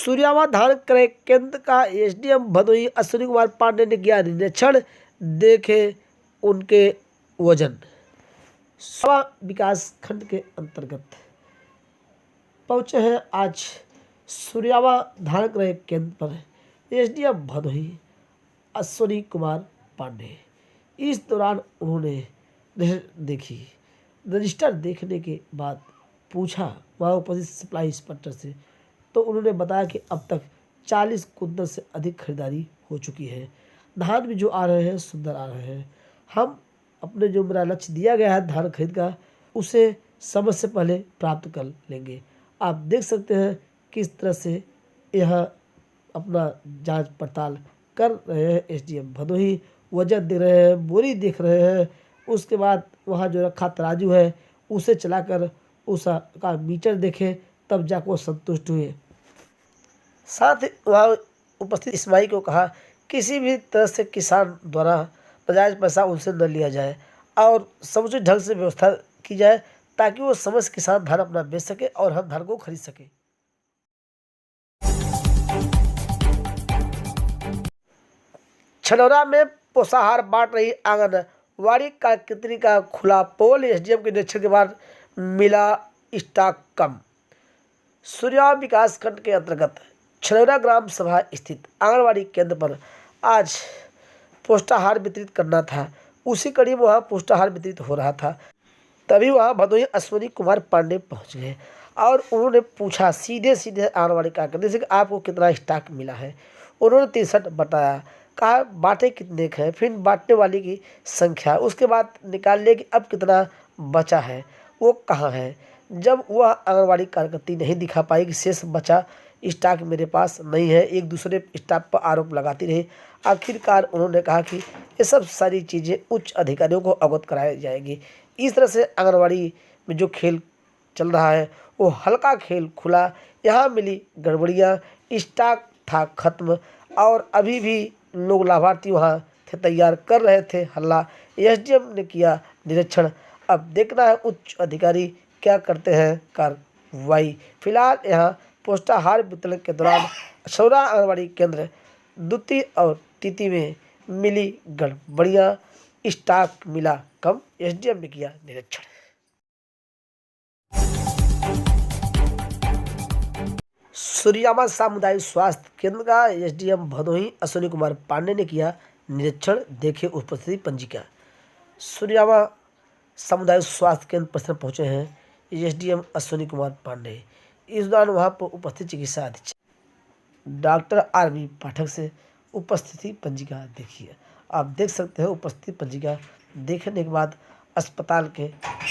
सूर्यावा धान क्रय केंद्र का एसडीएम भदोही अश्विनी कुमार पांडे ने किया निरीक्षण, देखे उनके वजन। सवा विकास खंड के अंतर्गत पहुंचे हैं आज सूर्यावा धान क्रय केंद्र पर एसडीएम भदोही अश्विनी कुमार पांडे। इस दौरान उन्होंने देखी रजिस्टर देखने के बाद पूछा वहाँ उपस्थित सप्लाई इंस्पेक्टर से, तो उन्होंने बताया कि अब तक 40 कुंतल से अधिक खरीदारी हो चुकी है। धान भी जो आ रहे हैं सुंदर आ रहे हैं। हम अपने जो मेरा लक्ष्य दिया गया है धान खरीद का, उसे समय से पहले प्राप्त कर लेंगे। आप देख सकते हैं किस तरह से यह अपना जांच पड़ताल कर रहे हैं एसडीएम भदोही। वजन देख रहे हैं, बोरी देख रहे हैं, उसके बाद वहाँ जो रखा तराजू है उसे चलाकर उसका मीटर देखे, तब जाकर वो संतुष्ट हुए। साथ ही वहाँ उपस्थित इस्माइल को कहा किसी भी तरह से किसान द्वारा नाजायज पैसा उनसे न लिया जाए और समुचित ढंग से व्यवस्था की जाए ताकि वो समय से किसान धान अपना बेच सके और हम धान को खरीद सके। छनौरा में पोषाहार बांट रही आंगनवाड़ी कार्यकर्त्री का खुला पोल, एसडीएम के निरीक्षण के बाद मिला स्टॉक कम। सूर्या विकास खंड के अंतर्गत छनौरा ग्राम सभा स्थित आंगनवाड़ी केंद्र पर आज पोषाहार वितरित करना था। उसी कड़ी में वहाँ पोषाहार वितरित हो रहा था, तभी वहाँ भदोही अश्विनी कुमार पांडे पहुँच गए और उन्होंने पूछा सीधे आंगनवाड़ी कार्यकर्त्री से कि आपको कितना स्टॉक मिला है। उन्होंने 63 बताया। कहा बांटे कितने के हैं, फिर बांटने वाली की संख्या, उसके बाद निकाल लिया कि अब कितना बचा है, वो कहाँ है। जब वह आंगनवाड़ी कार्यकर्त्री नहीं दिखा पाई कि शेष बचा स्टॉक मेरे पास नहीं है, एक दूसरे स्टाफ पर आरोप लगाती रही। आखिरकार उन्होंने कहा कि ये सब सारी चीज़ें उच्च अधिकारियों को अवगत कराई जाएगी। इस तरह से आंगनवाड़ी में जो खेल चल रहा है वो हल्का खेल खुला। यहाँ मिली गड़बड़ियाँ, स्टॉक था खत्म और अभी भी लोग लाभार्थी वहाँ थे, तैयार कर रहे थे हल्ला। एसडीएम ने किया निरीक्षण, अब देखना है उच्च अधिकारी क्या करते हैं कार्रवाई। फिलहाल यहाँ पोषाहार वितरण के दौरान छनौरा आंगनवाड़ी केंद्र द्वितीय और तृतीय में मिली गड़बड़ियाँ, स्टॉक मिला कम, एसडीएम ने किया निरीक्षण। सूर्यावा सामुदायिक स्वास्थ्य केंद्र का एसडीएम भदोही अश्विनी कुमार पांडे ने किया निरीक्षण, देखे उपस्थिति पंजिका। सूर्यावा सामुदायिक स्वास्थ्य केंद्र परिसर पहुंचे हैं एसडीएम अश्विनी कुमार पांडे। इस दौरान वहां पर उपस्थित चिकित्सा अधीक्षक डॉक्टर आरबी पाठक से उपस्थिति पंजिका देखिए। आप देख सकते हैं उपस्थिति पंजिका देखने के बाद अस्पताल के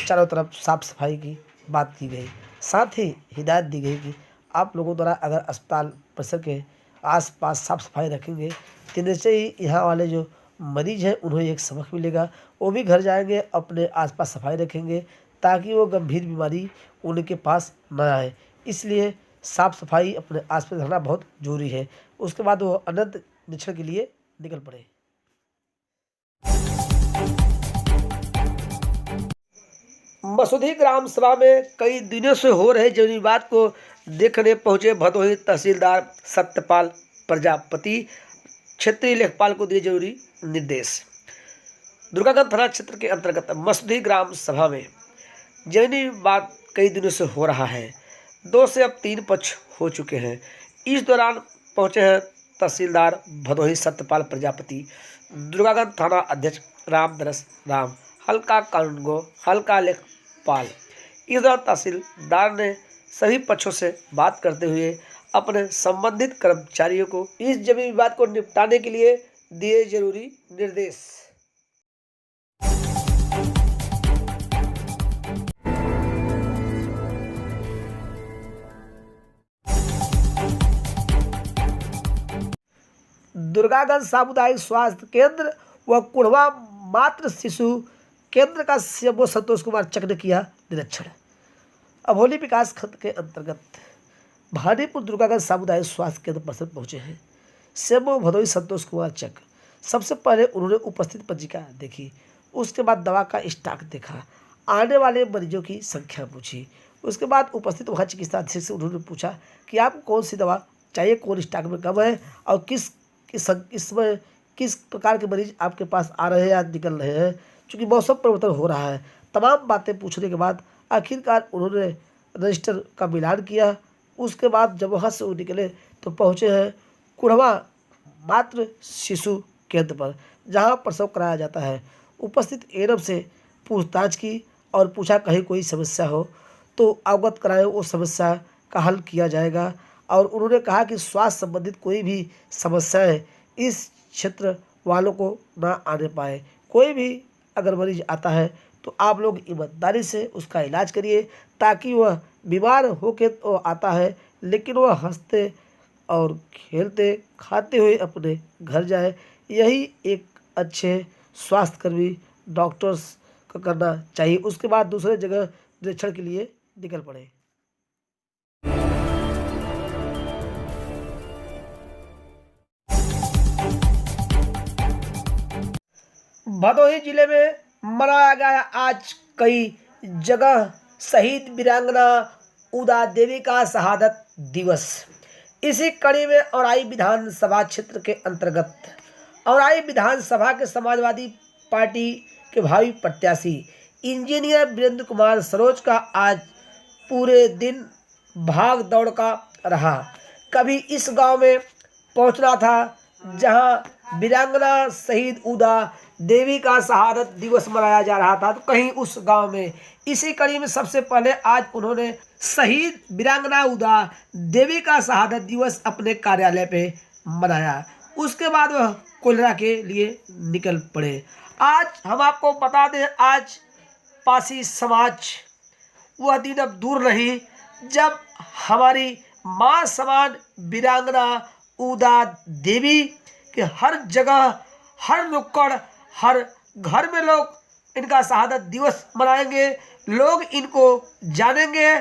चारों तरफ साफ सफाई की बात की गई। साथ ही हिदायत दी गई कि आप लोगों द्वारा अगर अस्पताल परिसर के आसपास साफ सफाई रखेंगे तो से ही यहाँ वाले जो मरीज हैं उन्हें एक सबक मिलेगा। वो भी घर जाएंगे, अपने आसपास सफाई रखेंगे ताकि वो गंभीर बीमारी उनके पास न आए। इसलिए साफ सफाई अपने आसपास रखना बहुत जरूरी है। उसके बाद वो अनंत निरीक्षण के लिए निकल पड़े। मसूदी ग्राम सभा में कई दिनों से हो रहे जरूरी बात को देखने पहुंचे भदोही तहसीलदार सत्यपाल प्रजापति। क्षेत्रीय लेखपाल को दिए जरूरी निर्देश। दुर्गागंज थाना क्षेत्र के अंतर्गत मसूदी ग्राम सभा में जरूरी बात कई दिनों से हो रहा है। 2 से अब 3 पक्ष हो चुके हैं। इस दौरान पहुंचे हैं तहसीलदार भदोही सत्यपाल प्रजापति, दुर्गागंज थाना अध्यक्ष रामदरस राम, हल्का कानूनगो, हल्का लेखपाल। इस दौरान तहसीलदार ने सभी पक्षों से बात करते हुए अपने संबंधित कर्मचारियों को इस जमीन विवाद को निपटाने के लिए दिए जरूरी निर्देश। दुर्गागंज सामुदायिक स्वास्थ्य केंद्र व कुढ़वा मातृ शिशु केंद्र का सीएमओ संतोष कुमार चक ने किया निरीक्षण। अभोली विकास खंड के अंतर्गत भानीपुर दुर्गागंज सामुदायिक स्वास्थ्य केंद्र परिसर पहुंचे हैं सीएमओ भदोही संतोष कुमार चक। सबसे पहले उन्होंने उपस्थित पंजिका देखी, उसके बाद दवा का स्टॉक देखा, आने वाले मरीजों की संख्या पूछी। उसके बाद उपस्थित वहाँ चिकित्सा अधीक्षक से उन्होंने पूछा कि आपको कौन सी दवा चाहिए, कौन स्टॉक में कम है और इसमें किस प्रकार के मरीज आपके पास आ रहे हैं या निकल रहे हैं, क्योंकि मौसम परिवर्तन हो रहा है। तमाम बातें पूछने के बाद आखिरकार उन्होंने रजिस्टर का मिलान किया। उसके बाद जब वहाँ से वो निकले तो पहुँचे हैं कुढ़वा मातृ शिशु केंद्र पर, जहाँ प्रसव कराया जाता है। उपस्थित एएनएम से पूछताछ की और पूछा कहीं कोई समस्या हो तो अवगत कराए, वो समस्या का हल किया जाएगा। और उन्होंने कहा कि स्वास्थ्य संबंधित कोई भी समस्या है इस क्षेत्र वालों को ना आने पाए। कोई भी अगर मरीज आता है तो आप लोग ईमानदारी से उसका इलाज करिए, ताकि वह बीमार होके तो आता है लेकिन वह हंसते और खेलते खाते हुए अपने घर जाए। यही एक अच्छे स्वास्थ्यकर्मी डॉक्टर्स को करना चाहिए। उसके बाद दूसरे जगह निरीक्षण के लिए निकल पड़े। भदोही जिले में मनाया गया आज कई जगह शहीद वीरांगना उदा देवी का शहादत दिवस। इसी कड़ी में औराई विधानसभा क्षेत्र के अंतर्गत औराई विधानसभा के समाजवादी पार्टी के भावी प्रत्याशी इंजीनियर वीरेंद्र कुमार सरोज का आज पूरे दिन भाग दौड़ का रहा। कभी इस गांव में पहुंचना था जहां वीरांगना शहीद उदा देवी का शहादत दिवस मनाया जा रहा था, तो कहीं उस गांव में। इसी कड़ी में सबसे पहले आज उन्होंने शहीद वीरांगना उदा देवी का शहादत दिवस अपने कार्यालय पे मनाया। उसके बाद वह कोलरा के लिए निकल पड़े। आज हम आपको बता दें, आज पासी समाज वह दिन अब दूर नहीं जब हमारी माँ समान वीरांगना उदा देवी के हर जगह, हर नुक्कड़, हर घर में लोग इनका शहादत दिवस मनाएंगे, लोग इनको जानेंगे।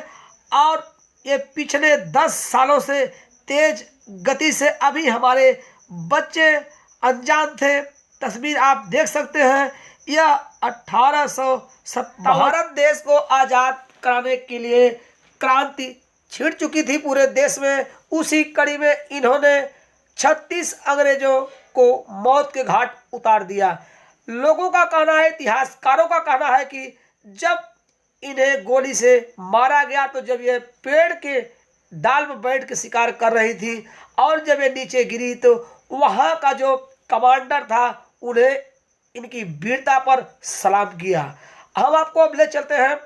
और ये पिछले 10 सालों से तेज गति से अभी हमारे बच्चे अनजान थे। तस्वीर आप देख सकते हैं, यह 1857 भारत देश को आज़ाद कराने के लिए क्रांति छिड़ चुकी थी पूरे देश में। उसी कड़ी में इन्होंने 36 अंग्रेजों को मौत के घाट उतार दिया। लोगों का कहना है, इतिहासकारों का कहना है कि जब इन्हें गोली से मारा गया तो जब ये पेड़ के डाल में बैठ के शिकार कर रही थी और जब ये नीचे गिरी तो वहाँ का जो कमांडर था उन्हें इनकी वीरता पर सलाम किया। हम आपको अब ले चलते हैं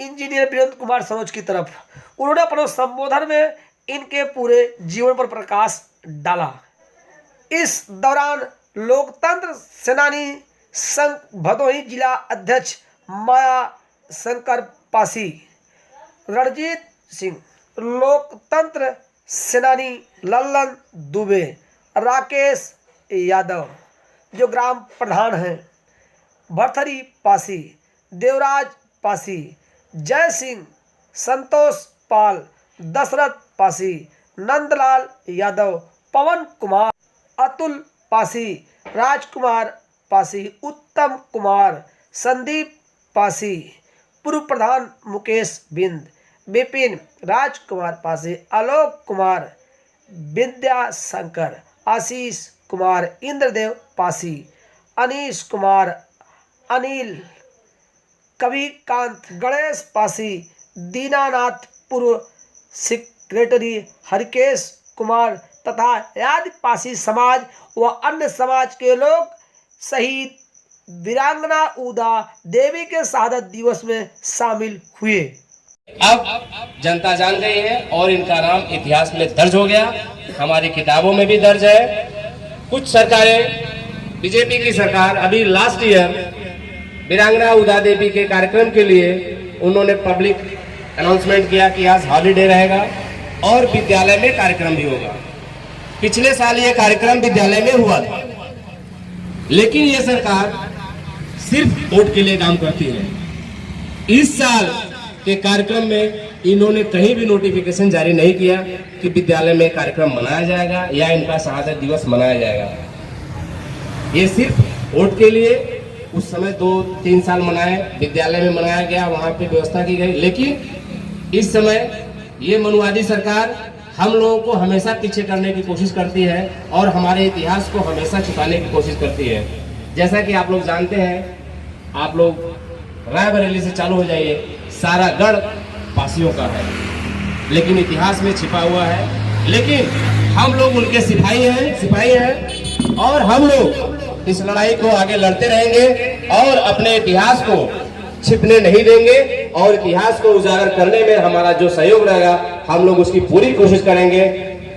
इंजीनियर वीरेंद्र कुमार सरोज की तरफ। उन्होंने अपने संबोधन में इनके पूरे जीवन पर प्रकाश डाला। इस दौरान लोकतंत्र सेनानी संघ भदोही जिला अध्यक्ष माया शंकर पासी, रणजीत सिंह, लोकतंत्र सेनानी लल्लन दुबे, राकेश यादव जो ग्राम प्रधान हैं, भरथरी पासी, देवराज पासी, जय सिंह, संतोष पाल, दशरथ पासी, नंदलाल यादव, पवन कुमार, अतुल पासी, राजकुमार पासी, उत्तम कुमार, संदीप पासी, पूर्व प्रधान मुकेश बिंद, विपिन राजकुमार पासी, आलोक कुमार, विद्याशंकर, आशीष कुमार, इंद्रदेव पासी, अनीश कुमार, अनिल, कविकांत, गणेश पासी, दीनानाथ, पूर्व सेक्रेटरी हरकेश कुमार तथा आदि पासी समाज व अन्य समाज के लोग शहीद वीरांगना उदा देवी के शहादत दिवस में शामिल हुए। अब जनता जान गई है और इनका नाम इतिहास में दर्ज हो गया, हमारी किताबों में भी दर्ज है। कुछ सरकारें, बीजेपी की सरकार अभी लास्ट ईयर वीरांगना उदा देवी के कार्यक्रम के लिए उन्होंने पब्लिक अनाउंसमेंट किया कि आज हॉलीडे रहेगा और विद्यालय में कार्यक्रम भी होगा। पिछले साल ये कार्यक्रम विद्यालय में हुआ था, लेकिन ये सरकार सिर्फ वोट के लिए काम करती है। इस साल के कार्यक्रम में इन्होंने कहीं भी नोटिफिकेशन जारी नहीं किया कि विद्यालय में कार्यक्रम मनाया जाएगा या इनका शहादत दिवस मनाया जाएगा। ये सिर्फ वोट के लिए उस समय 2-3 साल मनाए, विद्यालय में मनाया गया, वहां पे व्यवस्था की गई। लेकिन इस समय ये मनुवादी सरकार हम लोगों को हमेशा पीछे करने की कोशिश करती है और हमारे इतिहास को हमेशा छुपाने की कोशिश करती है। जैसा कि आप लोग जानते हैं, आप लोग रायबरेली से चालू हो जाइए, सारा गढ़ पासियों का है, लेकिन इतिहास में छिपा हुआ है। लेकिन हम लोग उनके सिपाही हैं और हम लोग इस लड़ाई को आगे लड़ते रहेंगे और अपने इतिहास को छिपने नहीं देंगे और इतिहास को उजागर करने में हमारा जो सहयोग रहेगा, हम लोग उसकी पूरी कोशिश करेंगे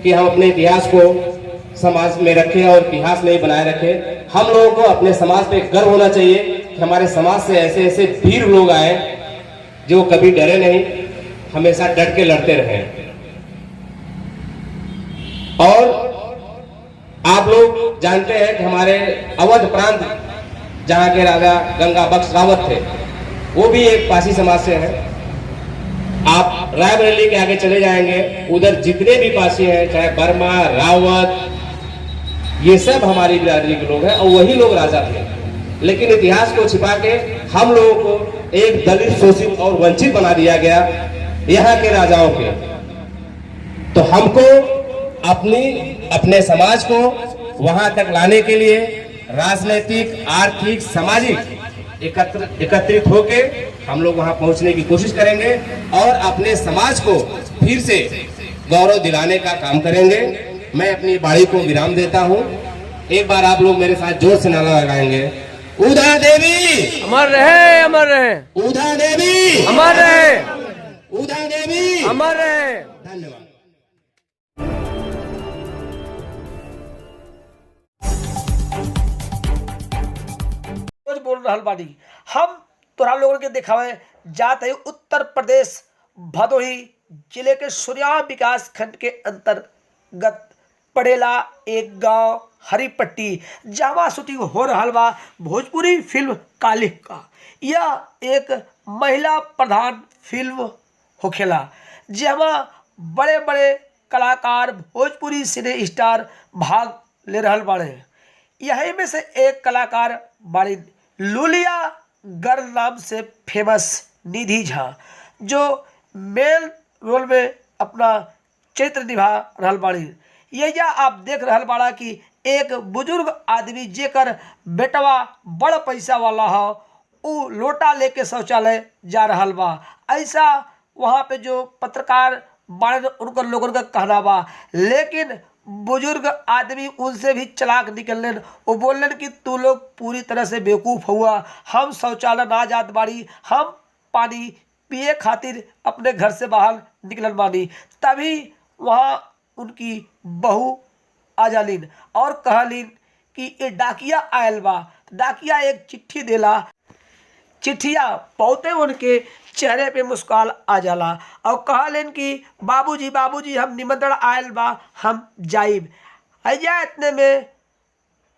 कि हम अपने इतिहास को समाज में रखें और इतिहास में ही बनाए रखें। हम लोगों को अपने समाज पे गर्व होना चाहिए कि हमारे समाज से ऐसे ऐसे वीर लोग आए जो कभी डरे नहीं, हमेशा डट के लड़ते रहे। और आप लोग जानते हैं कि हमारे अवध प्रांत जहां के राजा गंगा बख्श रावत थे, वो भी एक पासी समाज से है। आप रायबरेली के आगे चले जाएंगे, उधर जितने भी पासी हैं, चाहे वर्मा, रावत, ये सब हमारी बिरादरी के लोग हैं और वही लोग राजा थे। लेकिन इतिहास को छिपा के हम लोगों को एक दलित, शोषित और वंचित बना दिया गया यहाँ के राजाओं के। तो हमको अपने समाज को वहां तक लाने के लिए राजनीतिक, आर्थिक, सामाजिक एकत्रित होके हम लोग वहां पहुंचने की कोशिश करेंगे और अपने समाज को फिर से गौरव दिलाने का काम करेंगे। मैं अपनी बाणी को विराम देता हूं। एक बार आप लोग मेरे साथ जोर से नारा लगाएंगे, उधा देवी अमर रहे, अमर रहे, उधा देवी अमर रहे, उधा देवी अमर रहे। धन्यवाद। बोल रहल बानी हम तोरा लोगों के दिखावे जात है उत्तर प्रदेश भदोही जिले के सूर्या विकास खंड के अंतर्गत पड़ेला एक गांव हरिपट्टी, जहां शूटिंग हो रहा बा भोजपुरी फिल्म कालिह का। यह एक महिला प्रधान फिल्म होखेला, जहां बड़े बड़े कलाकार, भोजपुरी सिने स्टार भाग ले रहल बाड़े। यही में से एक कलाकार बाड़ी लुलिया गर्ल नाम से फेमस निधि झा, जो मेल रोल में अपना चरित्र निभा रहल बाड़ी। यह आप देख रहल बाड़ा कि एक बुजुर्ग आदमी जेकर बेटवा बड़ पैसा वाला हो, उ लोटा लेके शौचालय जा रहल बा। ऐसा वहाँ पे जो पत्रकार बाड़े उनकर लोगों का कहना बा। लेकिन बुजुर्ग आदमी उनसे भी चालाक निकलन, वो बोलन कि तू लोग पूरी तरह से बेवकूफ़ हुआ, हम शौचालय ना जात बाड़ी, हम पानी पिए खातिर अपने घर से बाहर निकलन बानी। तभी वहाँ उनकी बहू आ जालिन और कहलिन कि ये डाकिया आयल बा। डाकिया एक चिट्ठी देला, चिट्ठिया बहुते उनके चेहरे पे मुस्कान आ जाला और कहलन कि बाबूजी बाबूजी हम निमंत्रण आयल बा, हम जाइब। अजा इतने में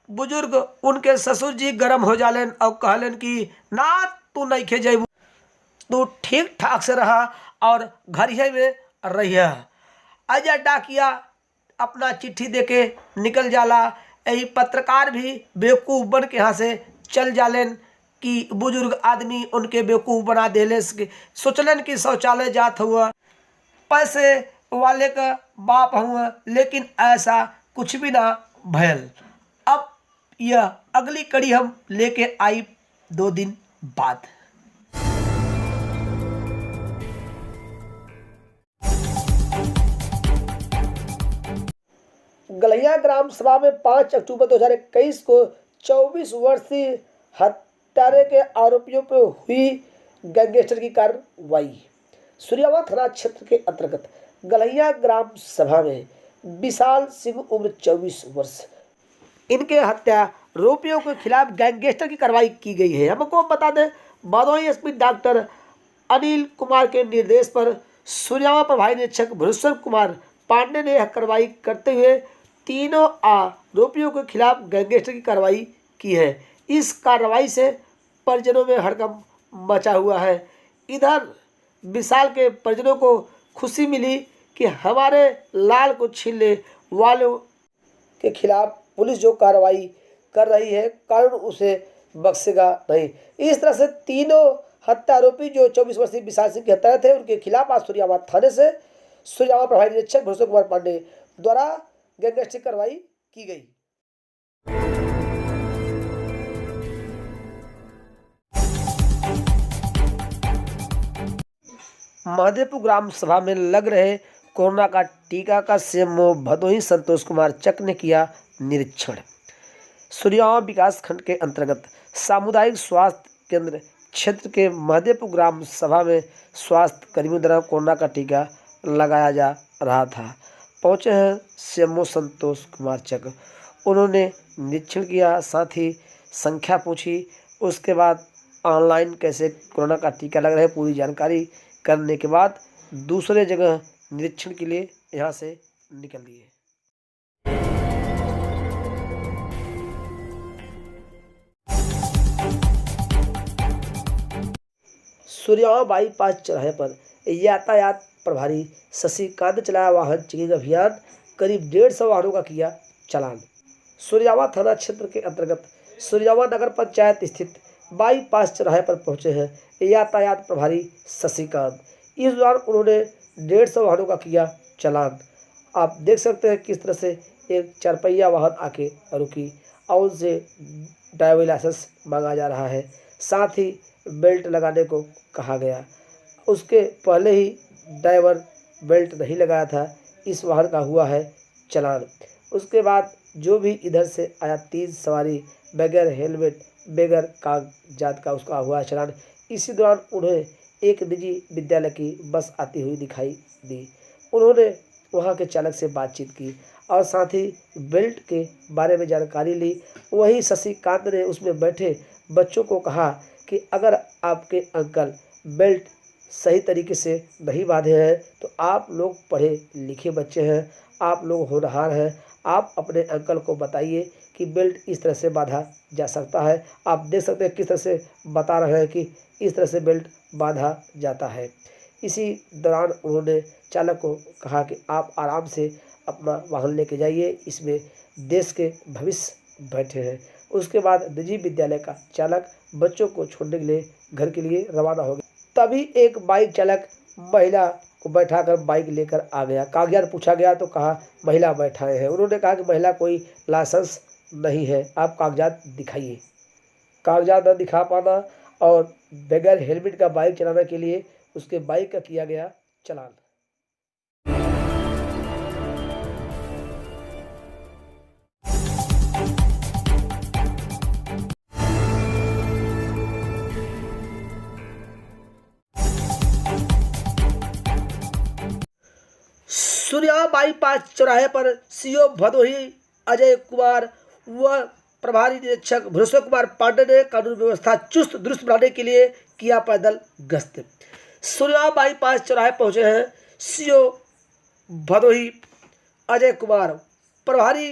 बुजुर्ग उनके ससुर जी गर्म हो जालन और कहलन कि ना तू नहीं खे जाइब, तू ठीक ठाक से रहा और घर ही में रहिया। अजा डाकिया अपना चिट्ठी देके निकल जाला। यही पत्रकार भी बेवकूफ़ बन के यहाँ से चल जालन कि बुजुर्ग आदमी उनके बेवकूफ़ बना देले। सोचलन कि शौचालय जात हुआ, पैसे वाले का बाप हुआ, लेकिन ऐसा कुछ भी ना भयल। अब यह अगली कड़ी हम लेके आई 2 दिन बाद। गलहिया ग्राम सभा में 5 अक्टूबर 2021 को 24 वर्षीय हत्यारे के आरोपियों पर हुई गैंगस्टर की कार्रवाई। सूर्यावा थाना क्षेत्र के अंतर्गत गलहिया ग्राम सभा में विशाल सिंह उम्र 24 वर्ष, इनके हत्यारोपियों के खिलाफ गैंगस्टर की कार्रवाई की गई है। हमको बता दें, भदोही एसपी डॉक्टर अनिल कुमार के निर्देश पर सूर्यावा प्रभारी निरीक्षक भुवनेश्वर कुमार पांडे ने यह कार्रवाई करते हुए तीनों आरोपियों के खिलाफ गैंगस्टर की कार्रवाई की है। इस कार्रवाई से परिजनों में हड़कंप मचा हुआ है। इधर विशाल के परिजनों को खुशी मिली कि हमारे लाल को छीनने वालों के खिलाफ पुलिस जो कार्रवाई कर रही है, कानून उसे बख्शेगा नहीं। इस तरह से तीनों हत्या आरोपी जो 24 वर्षीय विशाल सिंह के हत्यारे थे, उनके खिलाफ आज सूर्याबाद थाने से सूर्यावा प्रभारी निरीक्षक भूषण कुमार पांडे द्वारा गैंगस्टर कार्रवाई की गई। महादेवपुर ग्राम सभा में लग रहे कोरोना का टीका का सीएमओ भदोही संतोष कुमार चक ने किया निरीक्षण। सूर्यावा विकास खंड के अंतर्गत सामुदायिक स्वास्थ्य केंद्र क्षेत्र के महादेवपुर ग्राम सभा में स्वास्थ्य कर्मियों द्वारा कोरोना का टीका लगाया जा रहा था। पहुंचे हैं सीएमओ संतोष कुमार चक। उन्होंने निरीक्षण किया, साथ ही संख्या पूछी। उसके बाद ऑनलाइन कैसे कोरोना का टीका लग रहा है पूरी जानकारी करने के बाद दूसरे जगह निरीक्षण के लिए यहाँ से निकल लिए। सूर्यावा बाईपास चौराहे पर यातायात प्रभारी शशिकांत चलाया वाहन चेकिंग अभियान। करीब 150 वाहनों का किया चालान। सूर्यावा थाना क्षेत्र के अंतर्गत सूर्यावा नगर पंचायत स्थित बाईपास चौराहे पर पहुंचे हैं यातायात प्रभारी शशिकांत। इस दौरान उन्होंने 150 वाहनों का किया चालान। आप देख सकते हैं किस तरह से एक 4 पहिया वाहन आके रुकी और उनसे ड्राइविंग लाइसेंस मांगा जा रहा है, साथ ही बेल्ट लगाने को कहा गया। उसके पहले ही ड्राइवर बेल्ट नहीं लगाया था, इस वाहन का हुआ है चालान। उसके बाद जो भी इधर से आया 3 सवारी बगैर हेलमेट बगैर कागजात का उसका हुआ है चालान। इसी दौरान उन्हें एक निजी विद्यालय की बस आती हुई दिखाई दी। उन्होंने वहां के चालक से बातचीत की और साथ ही बेल्ट के बारे में जानकारी ली। वहीं शशिकांत ने उसमें बैठे बच्चों को कहा कि अगर आपके अंकल बेल्ट सही तरीके से नहीं बांधे हैं तो आप लोग पढ़े लिखे बच्चे हैं, आप लोग होनहार हैं, आप अपने अंकल को बताइए कि बेल्ट इस तरह से बांधा जा सकता है। आप देख सकते हैं किस तरह से बता रहे हैं कि इस तरह से बेल्ट बांधा जाता है। इसी दौरान उन्होंने चालक को कहा कि आप आराम से अपना वाहन लेके जाइए, इसमें देश के भविष्य बैठे हैं। उसके बाद निजी विद्यालय का चालक बच्चों को छोड़ने के लिए घर के लिए रवाना हो गया। तभी एक बाइक चालक महिला को बैठाकर बाइक लेकर आ गया। कागजात पूछा गया तो कहा महिला बैठाए हैं। उन्होंने कहा कि महिला कोई लाइसेंस नहीं है, आप कागजात दिखाइए। कागजात न दिखा पाना और बगैर हेलमेट का बाइक चलाने के लिए उसके बाइक का किया गया चालान। सूर्यावा बाईपास चौराहे पर सीओ भदोही अजय कुमार व प्रभारी निरीक्षक भूषण कुमार पांडे ने कानून व्यवस्था चुस्त दुरुस्त बनाने के लिए किया पैदल गश्त। सूर्यावा बाईपास चौराहे पहुंचे हैं सीओ भदोही अजय कुमार, प्रभारी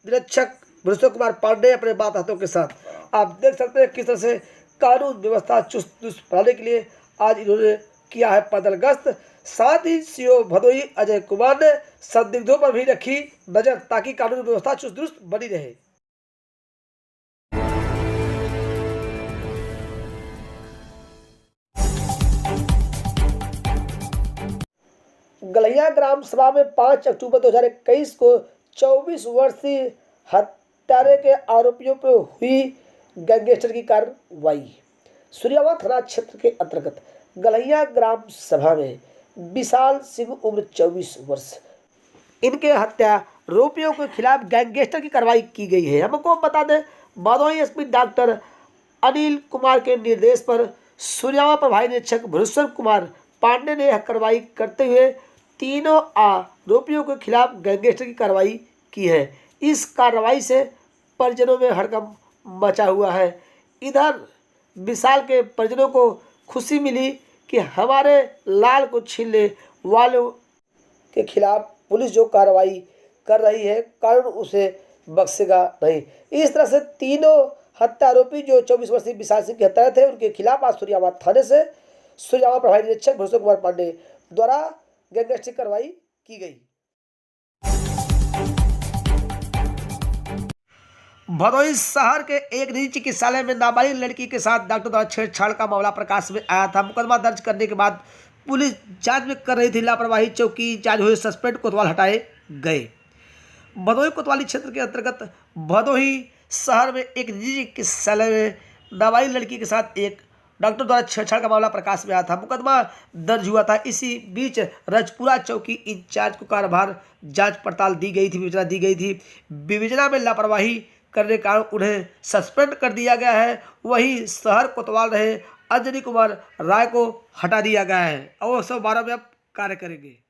निरीक्षक भूषण कुमार पांडे अपने बात हाथों के साथ। आप देख सकते हैं किस तरह से कानून व्यवस्था चुस्त दुरुस्त बनाने के लिए आज इन्होंने किया है पैदल गश्त। साथ ही सीओ भदोही अजय कुमार ने संदिग्धों पर भी रखी नजर ताकि कानून व्यवस्था चुस्त दुरुस्त बनी रहे। गलहिया ग्राम सभा में 5 अक्टूबर 2021 को 24 वर्षीय हत्यारे के आरोपियों पर हुई गैंगस्टर की कार्रवाई। सूर्यावा थाना क्षेत्र के अंतर्गत गलहिया ग्राम सभा में विशाल सिंह उम्र 24 वर्ष, इनके हत्यारोपियों के खिलाफ गैंगस्टर की कार्रवाई की गई है। हमको बता दें, भदोही एसपी डॉक्टर अनिल कुमार के निर्देश पर सूर्यावा प्रभारी निरीक्षक भूषण कुमार पांडे ने यह कार्रवाई करते हुए तीनों आरोपियों के खिलाफ गैंगस्टर की कार्रवाई की है। इस कार्रवाई से परिजनों में हड़कंप मचा हुआ है। इधर विशाल के परिजनों को खुशी मिली कि हमारे लाल को छीनने वालों के खिलाफ पुलिस जो कार्रवाई कर रही है कानून उसे बख्शेगा नहीं। इस तरह से तीनों हत्या आरोपी जो 24 वर्षीय विशाल सिंह के हत्यारे थे उनके खिलाफ आज सूर्यावा थाने से सूर्यावा प्रभारी निरीक्षक भूषण कुमार पांडे द्वारा गैंगस्टर कार्रवाई की गई। भदोही शहर के एक निजी चिकित्सालय में नाबालिग लड़की के साथ डॉक्टर द्वारा छेड़छाड़ का मामला प्रकाश में आया था। मुकदमा दर्ज करने के बाद पुलिस जांच में कर रही थी लापरवाही, चौकी इंचार्ज हुए सस्पेंड, कोतवाल हटाए गए। भदोही कोतवाली क्षेत्र के अंतर्गत भदोही शहर में एक निजी चिकित्सालय में नाबालिग लड़की के साथ एक डॉक्टर द्वारा छेड़छाड़ का मामला प्रकाश में आया था। मुकदमा दर्ज हुआ था। इसी बीच रजपुरा चौकी इंचार्ज को कार्यभार जांच पड़ताल दी गई थी, विवेचना दी गई थी। विवेचना में लापरवाही करने के कारण उन्हें सस्पेंड कर दिया गया है। वहीं शहर कोतवाल रहे अंजनी कुमार राय को हटा दिया गया है और 112 में अब कार्य करेंगे।